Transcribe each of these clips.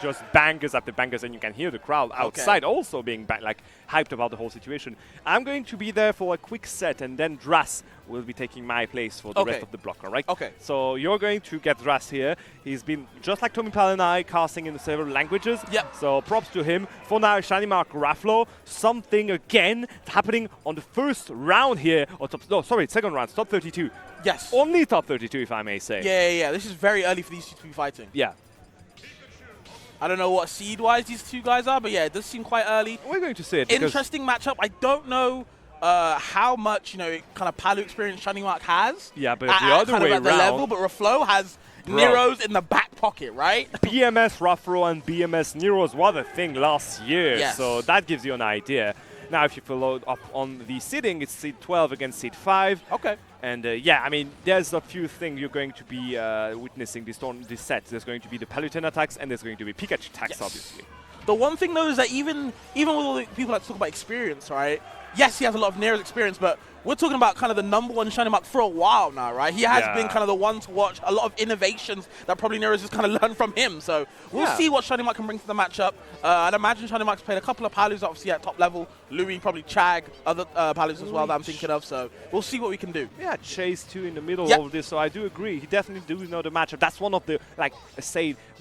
just bangers after bangers, and you can hear the crowd outside also being hyped about the whole situation. I'm going to be there for a quick set, and then Dras will be taking my place for the rest of the block, all right? Okay. So you're going to get Dras here. He's been, just like Tommy Pal and I, casting in several languages. Yep. So props to him. For now, ShinyMark Raflow. Something again happening on the first round here. Or second round, top 32. Yes. Only top 32, if I may say. Yeah. This is very early for these two to be fighting. Yeah. I don't know what seed-wise these two guys are, but yeah, it does seem quite early. We're going to see it. Interesting matchup. I don't know how much, kind of Palu experience ShinyMark has. Yeah, but the other way around. The level, but Raflow has Neros in the back pocket, right? BMS Raflow and BMS Neros were the thing last year, so that gives you an idea. Now, if you follow up on the seeding, it's seed 12 against seed 5. Okay. And yeah, I mean, there's a few things you're going to be witnessing this set. There's going to be the Palutena attacks, and there's going to be Pikachu attacks, obviously. The one thing, though, is that even with all the people that talk about experience, right? Yes, he has a lot of Nero's experience, but we're talking about kind of the #1 ShinyMark for a while now, right? He has been kind of the one to watch. A lot of innovations that probably Nero's just kind of learned from him. So we'll see what ShinyMark can bring to the matchup. I'd imagine ShinyMark's played a couple of Palus, obviously, at top level. Louis, probably Chag, other Palus as well that I'm thinking of. So we'll see what we can do. Yeah, Chase, too, in the middle of this. So I do agree. He definitely do know the matchup. That's one of the,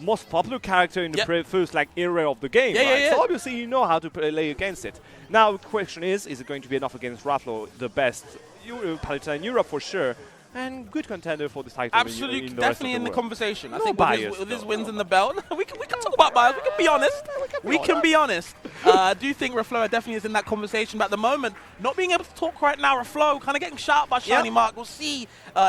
most popular character in the first, era of the game. Yeah. So obviously, you know how to play against it. Now, the question is it going to be enough against Raflow, the best Palutena in Europe for sure, and good contender for this title. Absolutely, definitely in the conversation. I think bias, with his wins in the belt, we can talk about bias. We can be honest. We can be honest. I do think Raflow definitely is in that conversation, but at the moment, not being able to talk right now, Raflow kind of getting shot by ShinyMark. We'll see.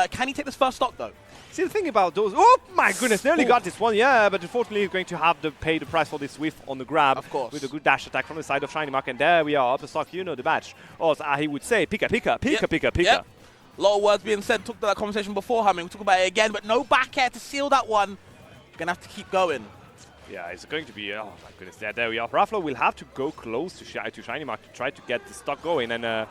Can he take this first stock though? See, the thing about those... Oh, my goodness, nearly got this one. Yeah, but unfortunately, he's going to have to pay the price for this whiff on the grab. Of course. With a good dash attack from the side of ShinyMark. And there we are, upper stock, you know the badge. Or as he would say, Pika. Yep. A lot of words being said. Took that conversation beforehand. We'll talk about it again, but no back air to seal that one. We're going to have to keep going. Yeah, it's going to be... Oh, my goodness. There we are. Raflow will have to go close to ShinyMark to try to get the stock going. And...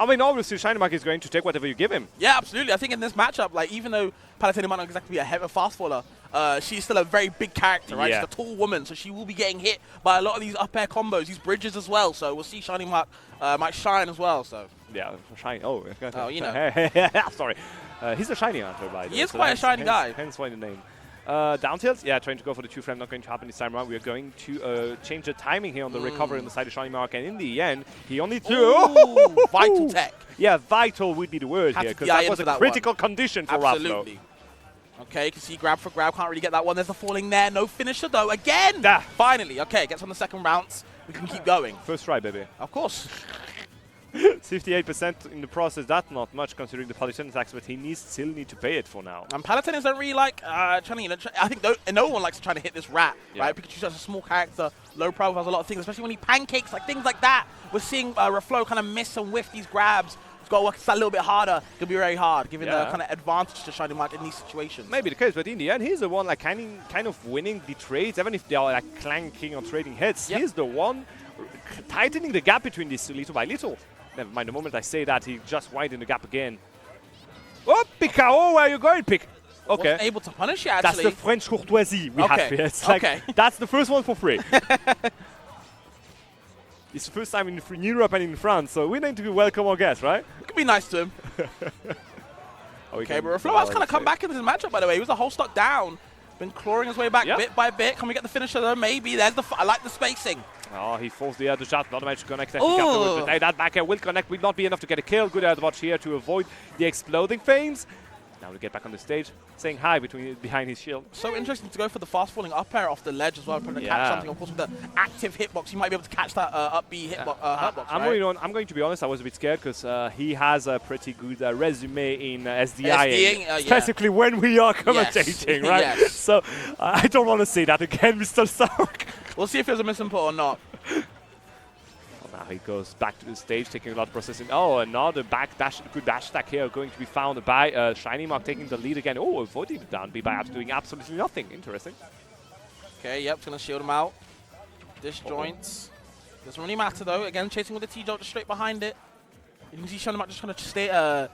I mean, obviously, ShinyMark is going to take whatever you give him. Yeah, absolutely. I think in this matchup, even though Palutena might not exactly be a fast faller, she's still a very big character, right? She's a tall woman, so she will be getting hit by a lot of these up air combos, these bridges as well. So we'll see ShinyMark might shine as well. So yeah, shiny. Oh, you know. Sorry. He's a shiny hunter, by the way. He is quite a shiny guy. Hence why the name. Down tilts, trying to go for the 2-frame, not going to happen this time around. We are going to change the timing here on the recovery on the side of ShinyMark, and in the end, he only threw... Vital tech. Yeah, vital would be the word here, because that was a critical condition for Raflow. Okay, you can see grab for grab, can't really get that one. There's the falling there, no finisher though, again! Finally, okay, gets on the second bounce. We can keep going. First try, baby. Of course. 58% in the process, that's not much considering the Palutena attacks, but he still need to pay it for now. And Palutenas don't really like I think no one likes to try to hit this rat, right? Pikachu's such a small character, low profile, has a lot of things, especially when he pancakes, things like that. We're seeing Raflow kind of miss and whiff these grabs. He's got to work a little bit harder. It'll be very hard, giving the kind of advantage to ShinyMark in these situations. Maybe the case, but in the end, he's the one kind of winning the trades, even if they are clanking or trading hits. He's the one tightening the gap between these two little by little. Never mind, the moment I say that, he just widened the gap again. Oh, Pika! Oh, where are you going, Pick? Okay. Wasn't able to punish you, actually. That's the French courtoisie we have here. It's that's the first one for free. It's the first time in Europe and in France, so we need to welcome our guests, right? We can be nice to him. Okay, but Raflow has kind of come back into this matchup, by the way. He was a whole stock down. Been clawing his way back bit by bit. Can we get the finisher, though? Maybe. I like the spacing. Oh, he forced the other shot, not managed to connect. That back air will connect, will not be enough to get a kill. Good dodge here to avoid the exploding frames. Now we get back on the stage, saying hi behind his shield. So interesting to go for the fast falling up air off the ledge as well, trying to catch something. Of course, with the active hitbox, you might be able to catch that up B hitbox. I'm going to be honest, I was a bit scared because he has a pretty good resume in SDI, specifically when we are commentating, right? So I don't want to say that again, Mr. Stark. We'll see if it was a misinput or not. Now he goes back to the stage, taking a lot of processing. Oh, another good dash attack here going to be found by ShinyMark taking the lead again. Oh, avoiding the down B by doing absolutely nothing. Interesting. Okay, it's going to shield him out. Disjoints. Doesn't really matter though. Again, chasing with the T-Jolt just straight behind it. You can see ShinyMark just trying to stay,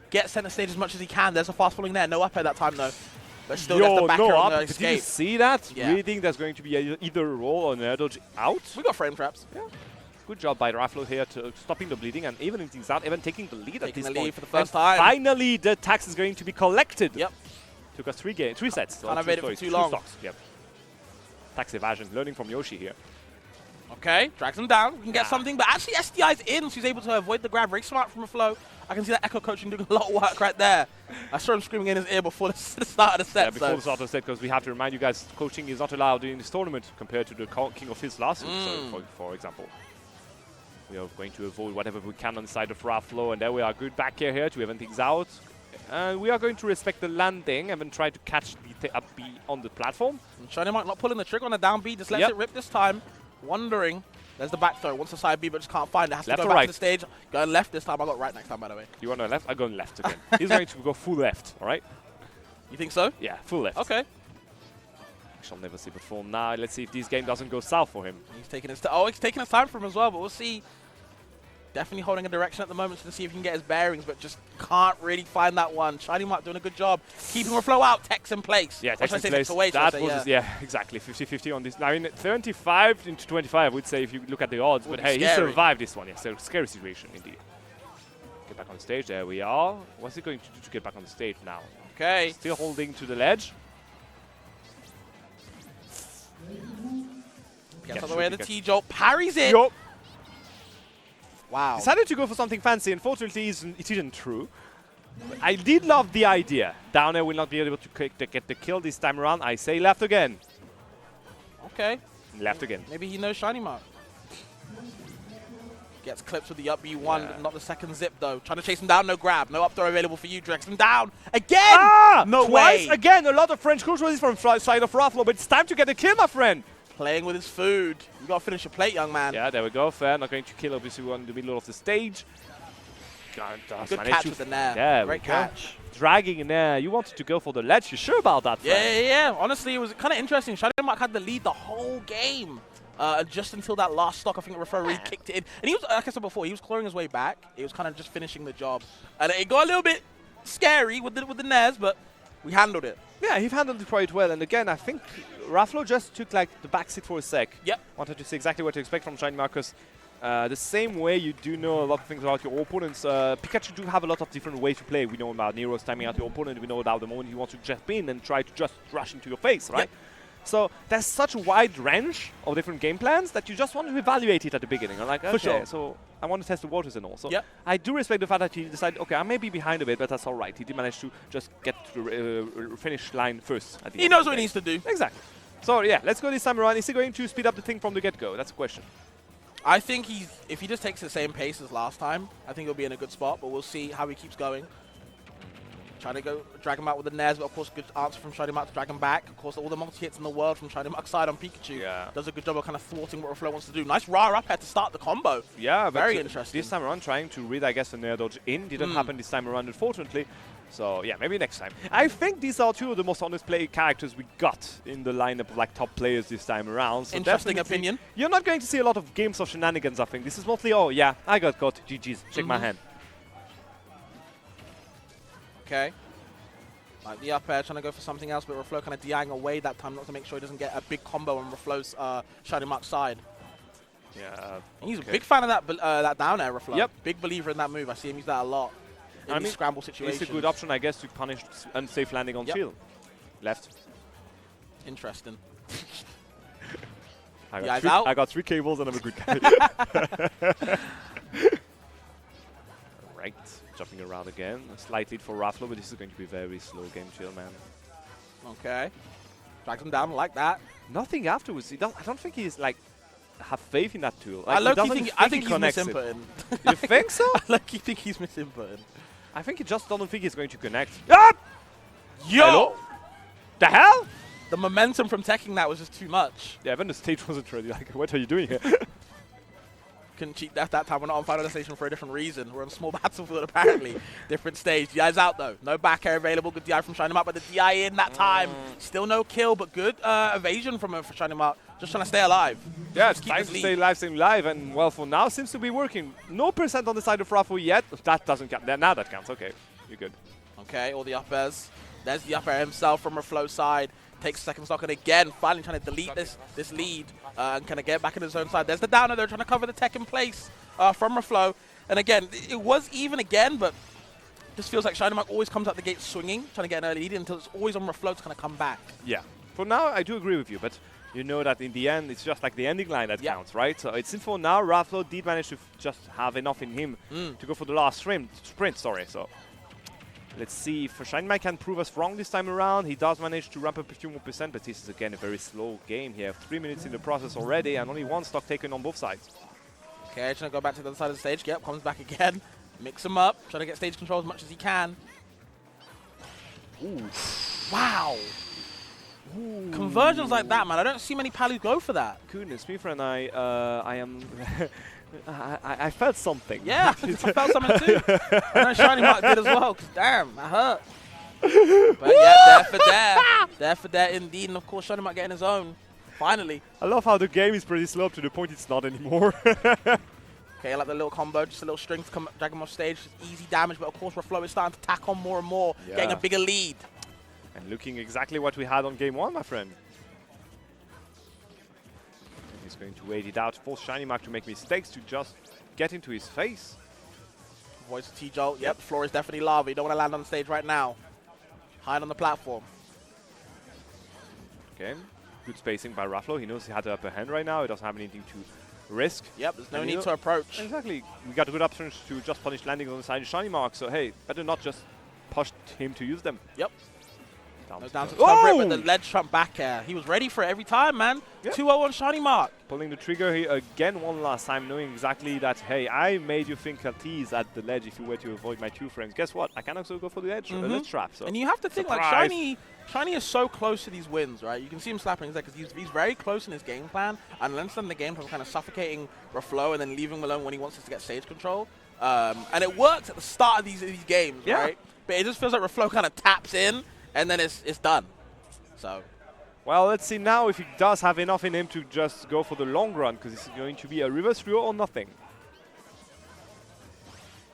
get center stage as much as he can. There's a fast falling there. No up air that time though. but still left the back air on the Did you escape. see that? Yeah. Reading there's going to be either a roll or an air dodge out. We got frame traps. Yeah. Good job by Raflow here to stopping the bleeding and evening things out, even taking the lead at this point. For the first time. Finally, the tax is going to be collected. Yep. Took us 3 sets. Can't have waited for too long. Stocks. Yep. Tax evasion, learning from Yoshi here. Okay, drags him down. We can get something, but actually SDI's in, so he's able to avoid the grab. Very smart from Raflow. I can see that Echo coaching doing a lot of work right there. I saw him screaming in his ear before the start of the set. Yeah, before the start of the set, because we have to remind you guys, coaching is not allowed in this tournament compared to the King of His last week, so for example. We are going to avoid whatever we can on the side of Raflow, and there we are. Good back air here to even things out. We are going to respect the landing and then try to catch the up B on the platform. ShinyMark not pulling the trigger on the down B, just lets it rip this time. Wondering. There's the back throw. Wants the side B, but just can't find it. Has to go back to the stage. Going left this time. I got right next time, by the way. You want to go left? I'm going left again. He's going to go full left, all right? You think so? Yeah, full left. Okay. I shall never see before now. Let's see if this game doesn't go south for him. He's taking his he's taking his time for him as well, but we'll see. Definitely holding a direction at the moment to see if he can get his bearings, but just can't really find that one. ShinyMark doing a good job. Keeping Raflow out, tech's in place. Yeah, tech's in place. That was, exactly, 50-50 on this. I mean, 35 into 25, I would say, if you look at the odds. But hey, he survived this one. Yeah, so scary situation, indeed. Get back on the stage. There we are. What's he going to do to get back on the stage now? Okay. Still holding to the ledge. Gets out the way of the T-jolt. Parries it. Yo. Wow. Decided to go for something fancy. Unfortunately, it isn't true. I did love the idea. Down air will not be able to get the kill this time around. I say left again. Okay. Left again. Maybe he knows ShinyMark. Gets clipped with the up B1, not the second zip though. Trying to chase him down, no grab. No up throw available for you. Drags him down. Again! Ah! No Twice way! Again, a lot of French cruises from side of Raflow, but it's time to get a kill, my friend. Playing with his food. You gotta finish your plate, young man. Yeah, there we go. Fair. Not going to kill, obviously, one in the middle of the stage. Good catch with the nair. Yeah, great catch. Dragging in there. You wanted to go for the ledge. You sure about that? Yeah. Honestly, it was kind of interesting. ShinyMark had the lead the whole game. Just until that last stock, I think the referee kicked it in. And he was, like I said before, he was clawing his way back. He was kind of just finishing the job. And it got a little bit scary with the nairs, but we handled it. Yeah, he handled it quite well. And again, I think Raflow just took like the backseat for a sec. Yep. Wanted to see exactly what to expect from ShinyMark, because the same way you do know a lot of things about your opponents, Pikachu do have a lot of different ways to play. We know about Nero's timing out your opponent. We know about the moment he wants to jump in and try to just rush into your face, right? Yep. So there's such a wide range of different game plans that you just want to evaluate it at the beginning. I'm like, okay, sure. So I want to test the waters and all. So yep. I do respect the fact that he decided, okay, I may be behind a bit, but that's all right. He did manage to just get to the finish line first. At the he end knows what he needs to do. Exactly. So yeah, let's go this time around. Is he going to speed up the thing from the get-go? That's a question. I think if he just takes the same pace as last time, I think he'll be in a good spot, but we'll see how he keeps going. Trying to go drag him out with the nairs, but of course good answer from ShinyMark to drag him back. Of course all the multi-hits in the world from ShinyMark's side on Pikachu. Yeah. Does a good job of kind of thwarting what Raflow wants to do. Nice raw up air to start the combo. Yeah, very interesting. This time around trying to read, I guess, the nair dodge in. Didn't happen this time around, unfortunately. So yeah, maybe next time. I think these are two of the most honest play characters we got in the lineup of like top players this time around. So interesting opinion. You're not going to see a lot of games of shenanigans, I think. This is mostly, oh yeah, I got GG's, shake my hand. Okay. Like the up air, trying to go for something else, but Raflow kind of DIing away that time, not to make sure he doesn't get a big combo on Raflow's ShinyMark's side. Yeah. And he's a big fan of that down air, Raflow. Yep. Big believer in that move. I see him use that a lot in these scramble situations. It's a good option, I guess, to punish unsafe landing on shield. Left. Interesting. I got 3 cables and I'm a good guy. Right. Jumping around again. A slight lead for Raflow, but this is going to be very slow game chill, man. Okay. Drags him down like that. Nothing afterwards. I don't think he's like have faith in that tool. Like, I think he's misinputting. You think so? I think he's misinputting. I think he just doesn't think he's going to connect. Ah! Yo! Hello? The hell? The momentum from teching that was just too much. Yeah, even the stage wasn't ready. Like, what are you doing here? Couldn't cheat that time. We're not on Final Destination for a different reason. We're on small battlefield apparently. Different stage. DI's out though. No back air available. Good DI from ShinyMark, but the DI in that time. Still no kill, but good evasion from him for ShinyMark. Just trying to stay alive. Yeah, it's time to stay alive, and well, for now seems to be working. No % on the side of Raflow yet. That doesn't count. Now that counts. Okay, you're good. Okay, all the up airs. There's the up air himself from Raflow side. Takes second stock, and again, finally trying to delete this lead and kind of get back in his own side. There's the downer there, trying to cover the tech in place from Raflow. And again, it was even again, but just feels like ShinyMark always comes out the gate swinging, trying to get an early lead until it's always on Raflow to kind of come back. Yeah. For now, I do agree with you, but you know that in the end, it's just like the ending line that counts, right? So it's in for now. Raflow did manage to just have enough in him to go for the last sprint. So let's see if ShinyMark can prove us wrong this time around. He does manage to ramp up a few more percent, but this is again a very slow game here. 3 minutes in the process already, and only one stock taken on both sides. Okay, trying to go back to the other side of the stage. Yep, comes back again. Mix him up, trying to get stage control as much as he can. Ooh. Wow. Ooh. Conversions like that, man. I don't see many Palus go for that. Goodness me, friend. I am... I felt something. Yeah, I felt something too. I know ShinyMark did as well, because damn, that hurt. But yeah, there for there indeed. And of course, ShinyMark getting his own. Finally. I love how the game is pretty slow up to the point it's not anymore. Okay, I like the little combo, just a little string to come drag him off stage. Just easy damage, but of course Raflow is starting to tack on more and more, getting a bigger lead. And looking exactly what we had on game 1, my friend. He's going to wait it out, force ShinyMark to make mistakes, to just get into his face. Voice of T-Jolt. Yep, the floor is definitely lava. You don't want to land on the stage right now. Hide on the platform. Okay, good spacing by Raflow. He knows he had the upper hand right now. He doesn't have anything to risk. Yep, there's no need to approach. Exactly. We got good options to just punish landings on the side of ShinyMark, so hey, better not just push him to use them. Yep. Down to cover it with the ledge trump back air. He was ready for it every time, man. 2-0 on ShinyMark. Pulling the trigger here again one last time, knowing exactly that, hey, I made you think I'll tease at the ledge if you were to avoid my 2 frames. Guess what? I can also go for the edge, ledge trap. So and you have to think, like, Shiny is so close to these wins, right? You can see him slapping his leg because he's very close in his game plan. And I understand the game plan kind of suffocating Raflow and then leaving him alone when he wants us to get stage control. And it works at the start of these games, right? But it just feels like Raflow kind of taps in and then it's done. So, well, let's see now if he does have enough in him to just go for the long run, because it's going to be a reverse throw or nothing.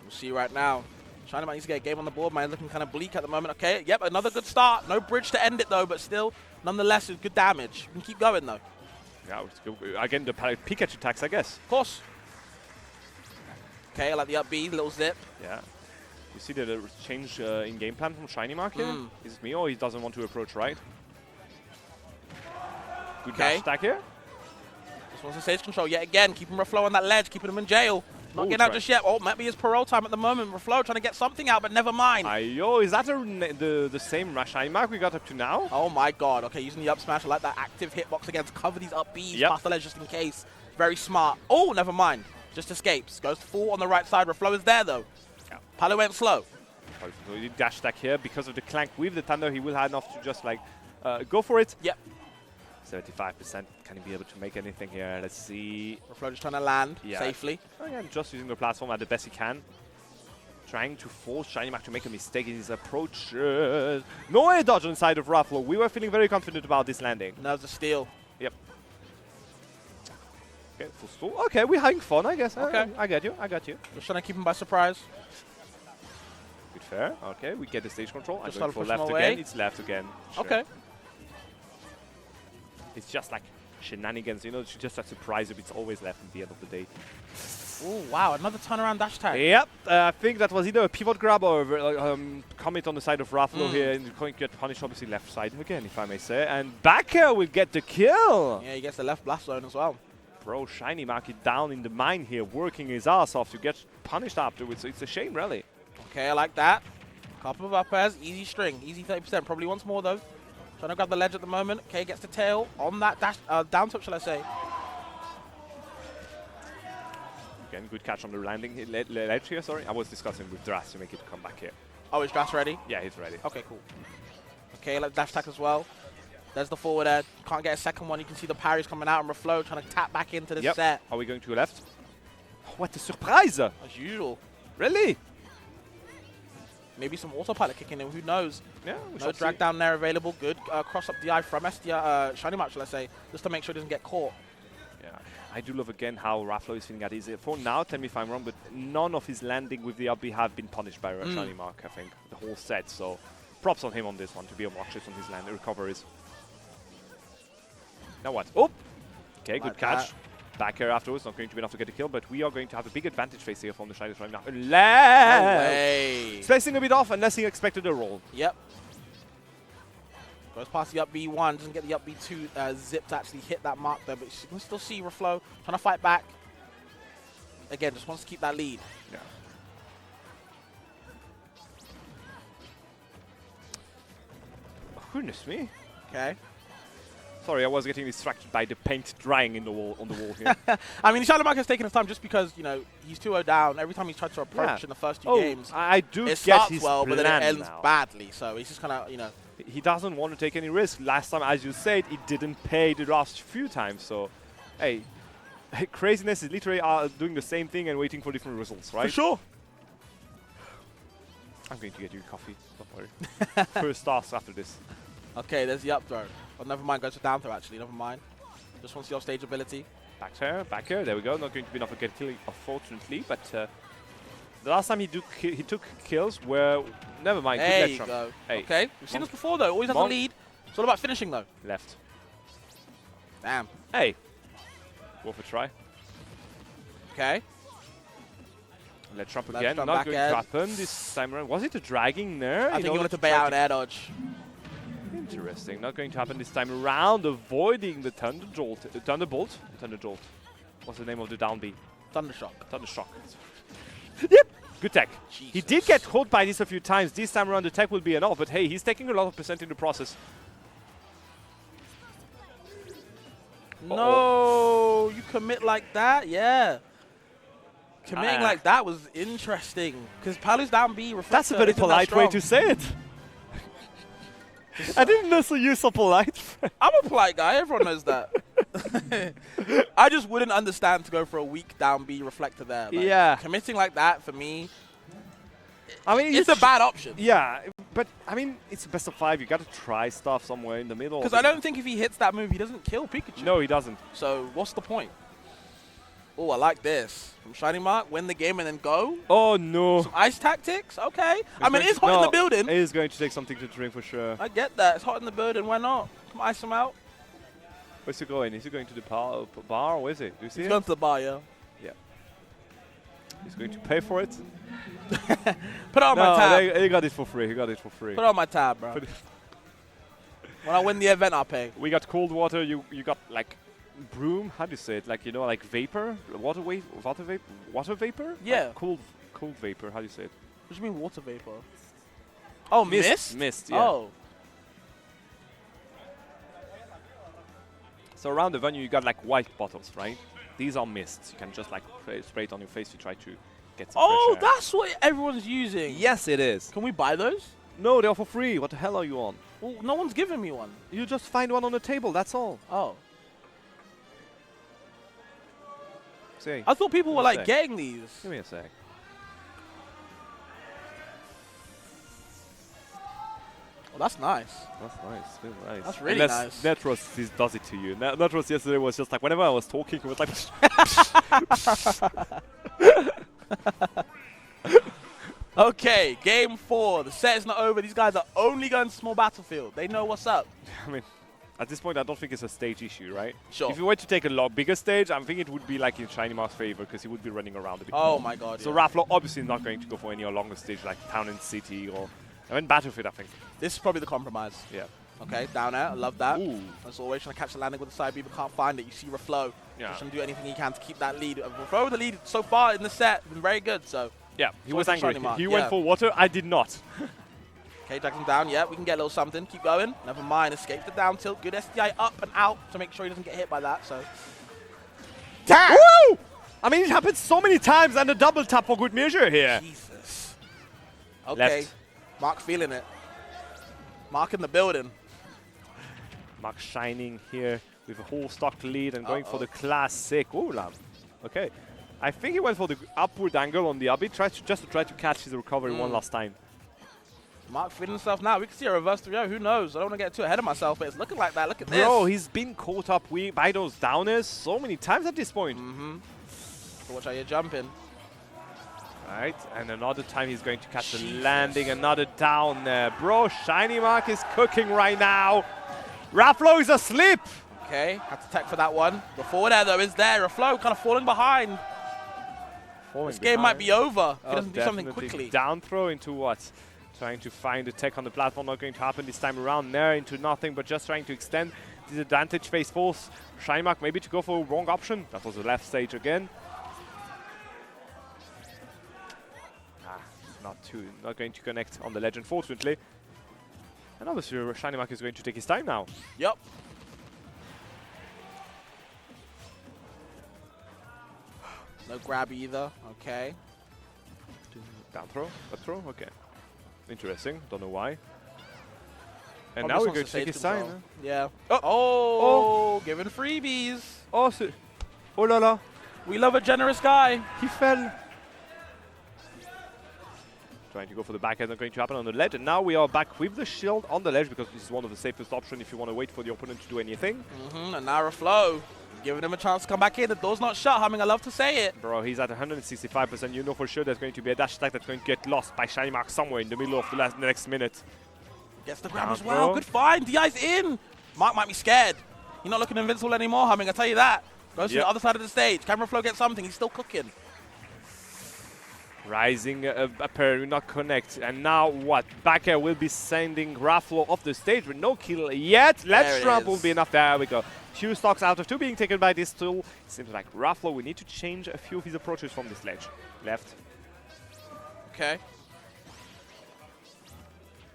We'll see right now. ShinyMark needs to get a game on the board, man. Looking kind of bleak at the moment. Okay, yep, another good start. No bridge to end it, though, but still, nonetheless, it's good damage. We can keep going, though. Yeah, let's go. Again, the Pikachu attacks, I guess. Of course. Okay, I like the up B, little zip. Yeah. You see the change in game plan from ShinyMark here? Is it me or he doesn't want to approach right? Good dash attack here. Just wants to stage control yet again, keeping Raflow on that ledge, keeping him in jail. Not getting out just yet. Oh, might be his parole time at the moment. Raflow trying to get something out, but never mind. Ayo, is that the same ShinyMark we got up to now? Oh my god. Okay, using the up smash. I like that active hitbox again to cover these up Bs past the ledge just in case. Very smart. Oh, never mind. Just escapes. Goes full on the right side. Raflow is there though. Yeah. Palu went slow. He did dash attack here because of the clank with the thunder. He will have enough to just like go for it. Yep. 75%. Can he be able to make anything here? Let's see. Raflow just trying to land safely. Again, just using the platform at the best he can. Trying to force ShinyMark to make a mistake in his approach. No air dodge on the side of Raflow. We were feeling very confident about this landing. Nerves of steel. Yep. Okay, full stall. Okay, we're having fun, I guess. Okay. I got you. I got you. Just trying to keep him by surprise. Good fair. Okay, we get the stage control. I'm going for left again. It's left again. Sure. Okay. It's just like shenanigans, you know, it's just a surprise if it's always left at the end of the day. Oh, wow, another turnaround dash tag. Yep, I think that was either a pivot grab or a commit on the side of Raflow here, and going to get punished, obviously left side again, if I may say. And Backer will get the kill! Yeah, he gets the left blast zone as well. Bro, ShinyMark is down in the mine here, working his ass off to get punished afterwards. It's a shame, really. Okay, I like that. Couple of up airs, easy string, easy 30%. Probably wants more, though. Trying to grab the ledge at the moment. Okay, gets the tail on that dash, down tip, shall I say. Again, good catch on the landing ledge here, sorry. I was discussing with Dras to make it come back here. Oh, is Dras ready? Yeah, he's ready. Okay, cool. Okay, like dash attack as well. There's the forward air. Can't get a second one. You can see the parries coming out and Raflow trying to tap back into the set. Are we going to left? What a surprise! As usual. Really? Maybe some autopilot kicking in, who knows? Yeah, no drag down there available. Good cross up DI from ShinyMark, shall I say, just to make sure he doesn't get caught. Yeah, I do love again how Raflow is feeling at his for now, tell me if I'm wrong, but none of his landing with the up B have been punished by ShinyMark, I think, the whole set. So props on him on this one to be obnoxious on his land recoveries. Now what? Oh! Okay, good catch. Back here afterwards, not going to be enough to get a kill, but we are going to have a big advantage face here from the Shinies right now. Spacing a bit off unless he expected a roll. Yep. Goes past the up B1, doesn't get the up B2 zip to actually hit that mark there, but you can still see Raflow trying to fight back. Again, just wants to keep that lead. Yeah. Oh, goodness me. Okay. Sorry, I was getting distracted by the paint drying in the wall on the wall here. I mean, ShinyMark has taken his time just because, you know, he's 2-0 down. Every time he's tried to approach in the first two games, I do it get starts his well, but then it ends now. badly. So he's just kind of, you know. He doesn't want to take any risk. Last time, as you said, it didn't pay the last few times. So, hey, craziness is literally doing the same thing and waiting for different results, right? For sure. I'm going to get you coffee. Don't worry. First task after this. Okay, there's the up throw. Oh, never mind, goes for down throw actually, never mind. Just wants the offstage ability. Back here, there we go. Not going to be enough to get kill, unfortunately, but the last time he took kills were, never mind. There you go. Hey. Okay, we've seen this before though, always has a lead. It's all about finishing though. Left. Damn. Hey. Worth a try. Okay. Let's jump again. Not going to happen this time around. Was it a dragging there? I think he wanted to bait out an air dodge. Interesting. Not going to happen this time around. Avoiding the Thunderbolt. Thunderjolt. What's the name of the down B? Thundershock. Thundershock. Yep. Good tech. Jesus. He did get caught by this a few times. This time around the tech will be enough. But hey, he's taking a lot of percent in the process. No, you commit like that? Yeah. Committing like that was interesting. Because Palu's down B. That's a very polite way to say it. I didn't know so you're so polite. I'm a polite guy. Everyone knows that. I just wouldn't understand to go for a weak down B reflector there. Like, yeah. Committing like that, for me, I mean, it's a bad option. Yeah, but, I mean, it's a best of 5. You got to try stuff somewhere in the middle. Because I don't think if he hits that move, he doesn't kill Pikachu. No, he doesn't. So what's the point? Oh, I like this. From ShinyMark, win the game and then go. Oh, no. Some ice tactics? Okay. I mean, it's hot in the building. It is going to take something to drink for sure. I get that. It's hot in the building. Why not? Come ice him out. Where's he going? Is he going to the bar? Where is he? Do you see He's him? going to the bar, yeah. Yeah. He's going to pay for it. Put it on my tab. He got it for free. He got it for free. Put it on my tab, bro. When I win the event, I'll pay. We got cold water. You got, like, broom. How do you say it? Like, you know, like vapor? Water vapor? Yeah. Like cold vapor. How do you say it? What do you mean water vapor? Oh, mist? Mist, yeah. Oh. So around the venue, you got, like, white bottles, right? These are mists. You can just, like, spray it on your face to try to get some fresh air. That's what everyone's using. Yes, it is. Can we buy those? No, they're for free. What the hell are you on? Well, no one's giving me one. You just find one on the table. That's all. Oh. See. I thought people were, like, getting these. Give me a sec. Oh, that's nice. That's nice. Really nice. That's really nice. Netros does it to you. Netros yesterday was just like, whenever I was talking, he was like... Okay, game 4. The set is not over. These guys are only going to small battlefield. They know what's up. I mean, at this point, I don't think it's a stage issue, right? Sure. If you were to take a lot bigger stage, I think it would be like in ShinyMark's favor because he would be running around a bit more. My God. So Raflow obviously not going to go for any longer stage like Town and City or Battlefield, I think. This is probably the compromise. Yeah. Okay, down air. I love that. Ooh. As always, trying to catch the landing with the side B, but can't find it. You see Raflow. Yeah. Just trying to do anything he can to keep that lead. Raflow with the lead so far in the set. Been very good, so. Yeah, he was angry. He went went for water. I did not. Okay, drags him down. Yeah, we can get a little something. Keep going. Never mind. Escape the down tilt. Good SDI up and out to make sure he doesn't get hit by that. So. Damn! Woo! I mean, it happens so many times and a double tap for good measure here. Jesus. Okay. Left. Mark feeling it. Mark in the building. Mark shining here with a whole stock lead and going for the classic. Ooh, okay. I think he went for the upward angle on the up. He tried just to try to catch his recovery one last time. Mark feeling himself now. We can see a reverse 3-0. Who knows? I don't want to get too ahead of myself, but it's looking like that. Look at this. Bro, he's been caught up by those downers so many times at this point. So watch how you're jumping. Right, and another time he's going to catch the landing, another down there. Bro, ShinyMark is cooking right now. Raflow is asleep. Okay, had to tech for that one. The forward air, though, is there. Raflow kind of falling behind. This game might be over if he doesn't do something quickly. Down throw into what? Trying to find the tech on the platform. Not going to happen this time around. There into nothing, but just trying to extend this advantage phase force. ShinyMark maybe to go for a wrong option. That was the left stage again. Not going to connect on the ledge, unfortunately. And obviously, ShinyMark is going to take his time now. Yep. No grab either. Okay. Down throw, up throw. Okay. Interesting. Don't know why. And Probably now we're wants going to to take his time. Huh? Yeah. Oh. Oh, giving freebies. Oh, oh la la. We love a generous guy. He fell. Trying to go for the back end, not going to happen on the ledge. And now we are back with the shield on the ledge because this is one of the safest options if you want to wait for the opponent to do anything. And now Raflow, giving him a chance to come back in. The door's not shut, Humming. I love to say it. Bro, he's at 165%. You know for sure there's going to be a dash attack that's going to get lost by ShinyMark somewhere in the middle of the next minute. Gets the grab as well. Good find. DI's in. Mark might be scared. He's not looking invincible anymore, Humming. I tell you that. Goes to the other side of the stage. Camera Flow gets something. He's still cooking. Rising apparently not connect. And now what? Back air will be sending Raflow off the stage with no kill yet. Ledge trap will be enough. There we go. 2 stocks out of 2 being taken by this tool. It seems like Raflow, we need to change a few of his approaches from this ledge. Left. Okay.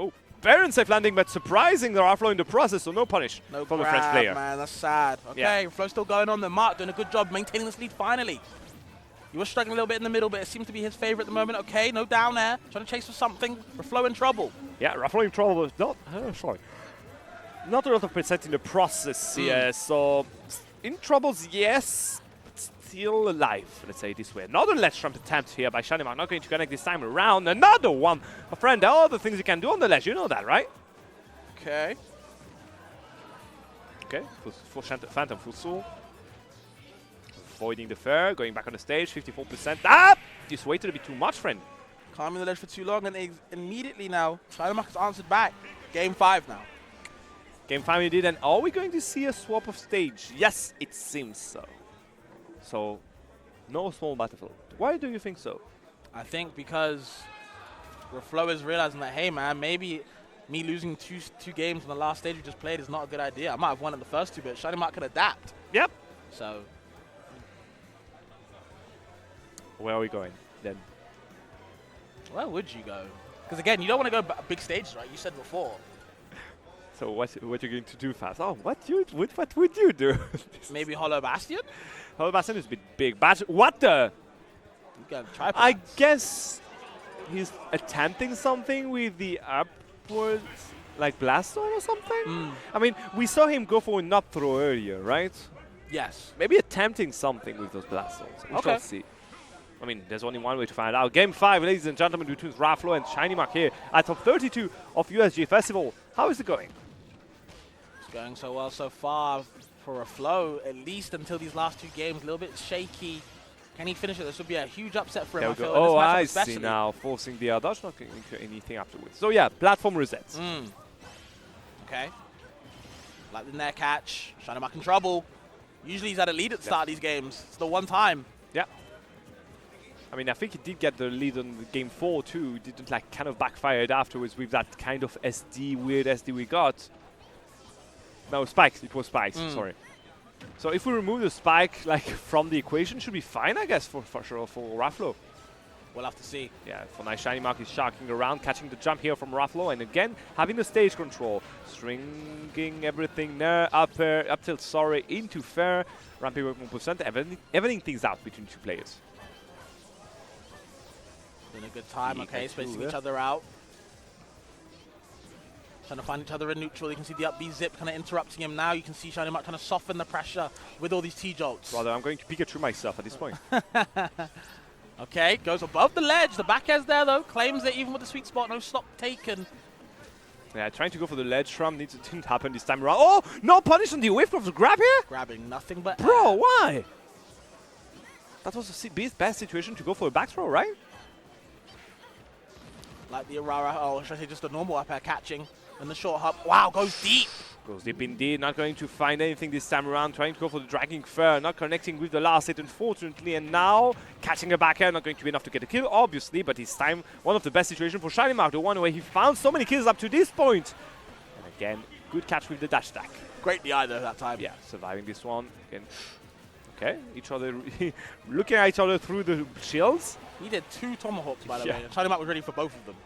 Oh, very unsafe landing, but surprising the Raflow in the process, so no punish from the French player. Man, that's sad. Okay, Flow still going on there. Mark doing a good job maintaining this lead finally. He was struggling a little bit in the middle, but it seems to be his favorite at the moment. Okay, no down air. Trying to chase for something. Raflow in trouble. Yeah, Raflow in trouble. Not a lot of percent in the process here. So, in troubles, yes, but still alive, let's say it this way. Another ledge trap attempt here by ShinyMark. Not going to connect this time around. Another one. My friend, there are other things you can do on the ledge. You know that, right? Okay. Okay, full Phantom, full soul. Avoiding the fair, going back on the stage, 54%. Ah! Just waited a bit too much, friend. Climbing the ledge for too long, and immediately now, ShinyMark has answered back. Game 5 now. Game 5 we did, and are we going to see a swap of stage? Yes, it seems so. So, no small battlefield. Why do you think so? I think because Raflow is realizing that, hey man, maybe me losing two games on the last stage we just played is not a good idea. I might have won in the first 2, but ShinyMark can adapt. Yep. So, where are we going then? Where would you go? Because again, you don't want to go big stages, right? You said before. So what you're going to do fast? Oh, what would you do? Maybe Hollow Bastion? Hollow Bastion is a bit big. But what the? You gotta try. I guess he's attempting something with the upwards, like blast zone or something. I mean, we saw him go for an up throw earlier, right? Yes. Maybe attempting something with those blast zones. We shall see. I mean, there's only one way to find out. Game 5, ladies and gentlemen, between Raflow and ShinyMark here at top 32 of USG Festival. How is it going? It's going so well so far for Raflow, at least until these last 2 games. A little bit shaky. Can he finish it? This would be a huge upset for him. Oh, I see now. Forcing the dodge, not getting into anything afterwards. So yeah, platform resets. Okay. Like the near catch. ShinyMark in trouble. Usually he's at a lead at the start of these games. It's the one time. Yeah. I mean, I think he did get the lead on game 4 too. It didn't like kind of backfired afterwards with that kind of weird SD we got. No, spikes. It was spikes. Sorry. So if we remove the spike like from the equation, should be fine, I guess, for sure for Raflow. We'll have to see. Yeah, for nice ShinyMark is sharking around, catching the jump here from Raflow, and again having the stage control, stringing everything there up tilt, sorry, into fair, ramping with 1%, evening things out between 2 players. Doing a good time, okay, spacing each other out. Trying to find each other in neutral. You can see the up B zip kind of interrupting him now. You can see ShinyMark trying to soften the pressure with all these T-jolts. Rather, I'm going to Pikachu myself at this point. Okay, goes above the ledge. The back air's there, though. Claims it even with the sweet spot. No stop taken. Yeah, trying to go for the ledge trump. Didn't happen this time around. Oh, no punish on the whiff of the grab here? Grabbing nothing but Bro, why? That was the best situation to go for a back throw, right? Like the Aurora, or should I say just the normal up air catching. And the short hop, wow, goes deep. Goes deep indeed, not going to find anything this time around, trying to go for the dragging fur, not connecting with the last hit, unfortunately, and now catching a back air, not going to be enough to get a kill, obviously, but this time, one of the best situations for ShinyMark, the one where he found so many kills up to this point. And again, good catch with the dash attack. Great DI though that time. Yeah, surviving this one. Again. Okay, each other, looking at each other through the shields. He did 2 tomahawks, by the way. ShinyMark was ready for both of them.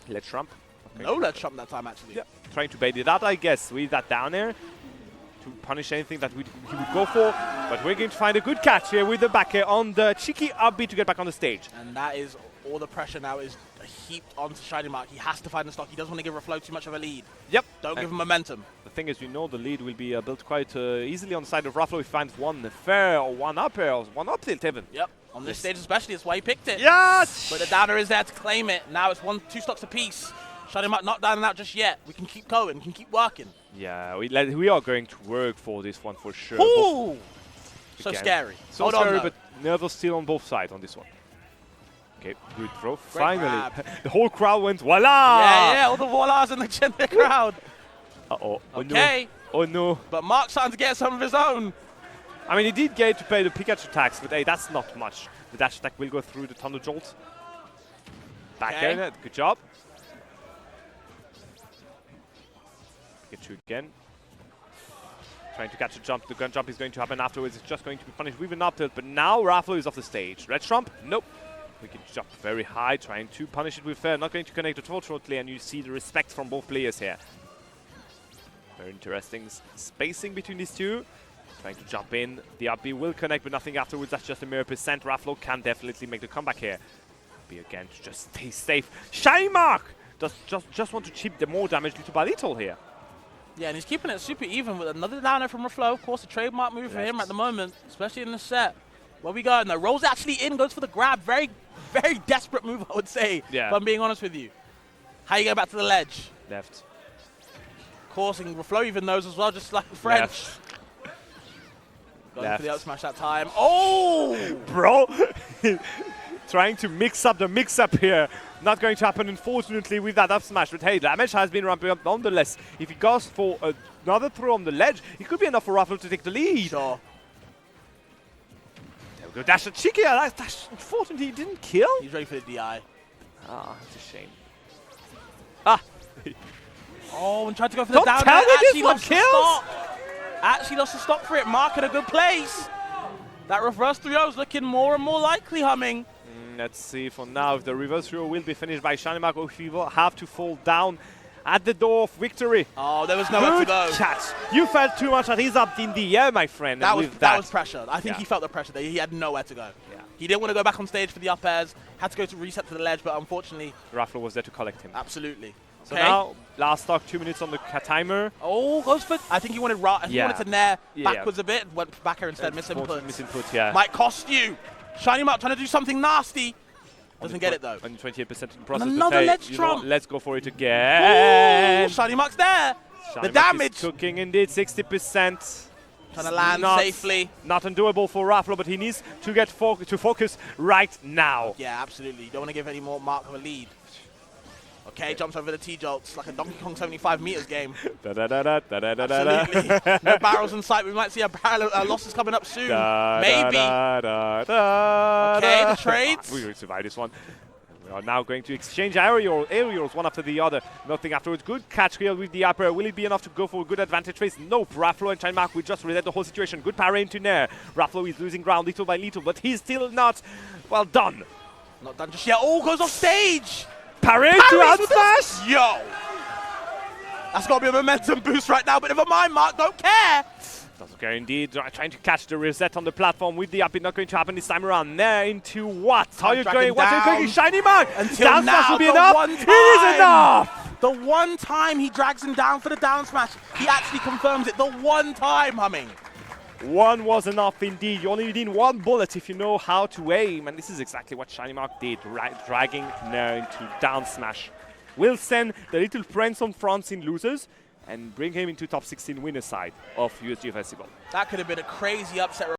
Let's trump. Okay. No let's trump that time, actually. Yeah, trying to bait it out, I guess, with that down air to punish anything that he would go for. But we're going to find a good catch here with the back air on the cheeky upbeat to get back on the stage. And that is all the pressure now is heaped onto ShinyMark. He has to find the stock. He doesn't want to give Raflow too much of a lead. Yep. Don't give him momentum. The thing is, we know the lead will be built quite easily on the side of Raflow if he finds one fair or one up air or one up tilt even. Yep. On this stage especially, that's why he picked it. Yes! But the downer is there to claim it. Now it's 2 stocks apiece. ShinyMark not down and out just yet. We can keep going. We can keep working. Yeah, we are going to work for this one for sure. Ooh! So scary. So scary, but nervous still on both sides on this one. Okay, good throw. Finally, the whole crowd went voila! Yeah, all the voilas in the crowd. Uh-oh. Okay. Oh no. But Mark's starting to get some of his own. I mean, he did get to pay the Pikachu tax, but hey, that's not much. The dash attack will go through the Thunder Jolt. Back air, good job. Pikachu again. Trying to catch a jump. The gun jump is going to happen afterwards. It's just going to be punished with an up tilt, but now Raflow is off the stage. Red Trump? Nope. We can jump very high, trying to punish it with fair. Not going to connect at all shortly, and you see the respect from both players here. Very interesting spacing between these two. Trying to jump in. The up B will connect, but nothing afterwards. That's just a mere percent. Raflow can definitely make the comeback here. B again to just stay safe. ShinyMark does just want to chip the more damage little by little here. Yeah, and he's keeping it super even with another downer from Raflow. Of course, a trademark move for him at the moment, especially in the set. Where we go now? Rolls actually in, goes for the grab. Very, very desperate move, I would say, if I'm being honest with you. How you go back to the ledge? Left. Of course, and Raflow even knows as well, just like the French. Left. Going for the up smash that time. Oh! Bro! Trying to mix up the mix-up here. Not going to happen, unfortunately, with that up smash. But hey, damage has been ramping up nonetheless. If he goes for another throw on the ledge, it could be enough for Raflow to take the lead. Sure. There we go. Dash at Cheeky. Dash, unfortunately, he didn't kill. He's ready for the DI. Ah, it's a shame. Ah! Oh, and tried to go for the down. Tell me actually this one lost the kills! stop. Actually lost the stop for it. Mark in a good place. That reverse 3-0 is looking more and more likely, Humming. Let's see for now if the reverse 3-0 will be finished by ShinyMark or if he will have to fall down at the door of victory. Oh, there was nowhere to go. Catch. You felt too much that he's up in the air, my friend. That was pressure. I think he felt the pressure there. He had nowhere to go. Yeah. He didn't want to go back on stage for the up airs. Had to go to reset to the ledge, but unfortunately... Raflow was there to collect him. Absolutely. So now, last stock, 2 minutes on the timer. Oh, goes for... I think he wanted to nair backwards a bit. Went back here instead. Misinput. Yeah. Might cost you. ShinyMark trying to do something nasty. Doesn't get it though. Only 28% in the process. And another ledge trump. Let's go for it again. ShinyMark's there. The damage. Is cooking indeed, 60%. Trying to land safely. Not undoable for Raflow, but he needs to get focus right now. Yeah, absolutely. You don't want to give any more Mark of a lead. Okay, jumps over the T-jolts like a Donkey Kong 75 meters game. Absolutely. No barrels in sight. We might see a barrel of losses coming up soon. Maybe. Okay, the trades. We will survive this one. We are now going to exchange aerials one after the other. Nothing afterwards. Good catch here with the upper. Will it be enough to go for a good advantage race? Nope. Raflow and ShinyMark will just reset the whole situation. Good parry into Nair. Raflow is losing ground little by little, but he's still not well done. Not done just yet. Oh, goes off stage. Parry to out smash! Yo! That's got to be a momentum boost right now, but never mind, Mark, don't care! Doesn't care indeed. Trying to catch the reset on the platform with the up. It's not going to happen this time around. There into what? How are you going? What's your going? ShinyMark! Until down now, smash will be enough! It is enough! The one time he drags him down for the down smash, he actually confirms it. The one time, Humming. One was enough indeed. You only need one bullet if you know how to aim. And this is exactly what ShinyMark did, dragging Nair into down smash. Will send the little friends on France in losers and bring him into top 16 winner side of USG Festival. That could have been a crazy upset.